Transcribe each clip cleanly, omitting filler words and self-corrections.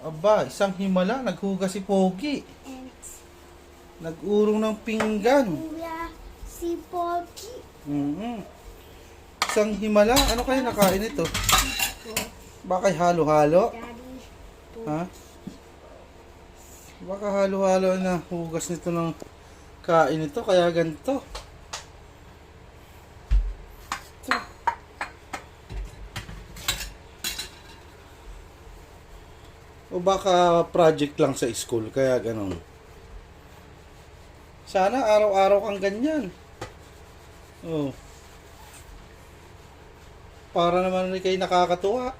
Aba, isang himala, naghugas si Pogi. And Nag-urong ng pinggan. kuya si Pogi. Isang himala, ano kaya nakain ito? Baka halo-halo? Daddy. Ha? Baka halo-halo na hugas nito ng kain ito, kaya ganito. Ito. O baka project lang sa school, kaya ganon. Sana araw-araw kang ganyan. Oh. Para naman kayo nakakatuwa.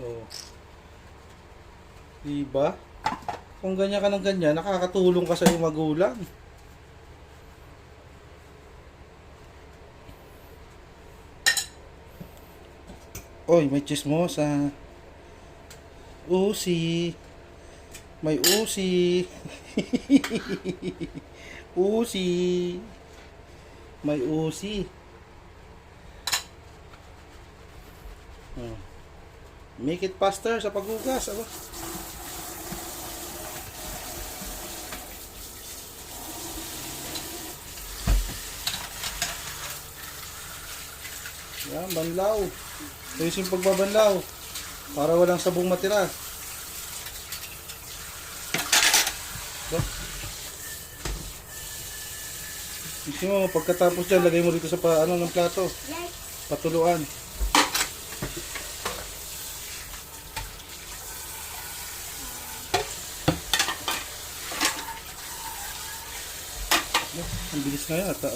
Oh. Diba? Kung ganyan ka ng ganyan, nakakatulong ka sa iyong magulang. Oy, may chismosa. Usi. May usi. Usi. May usi. Oh. Make it faster sa paghugas. Aba. Yan, banlaw. Ayos yung pagbabanlaw. Para walang sabong matira. Ba? Gusto mo, pagkatapos dyan, lagay mo dito sa ng plato. Patuluan. Ang bilis na yata.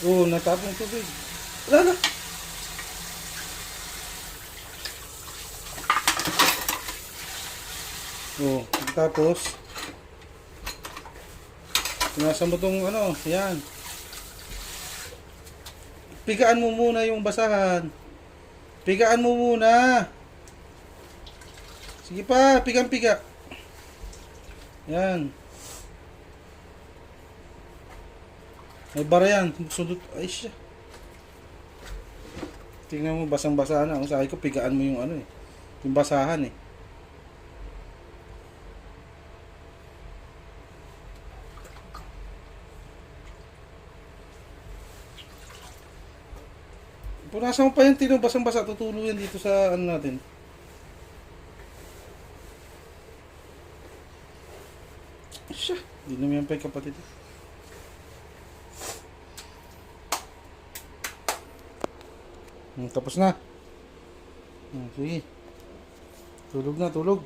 Oo, natapong tubig. Wala na. Oo, tapos pinasa mo tong yan. Pigaan mo muna yung basahan. Pigaan mo muna. Sige pa, pigang-piga. Yan. May bara yan. Sudot. Ay siya. Tingnan mo, basang-basa na. Ang sabi ko, pigaan mo yung yung basahan eh. Punasan mo pa yung tinong basang-basa. Tutulo yan dito sa natin. Ay siya. Hindi naman yan pa yung kapatid. Tapos na. Sige. Tulog na, tulog.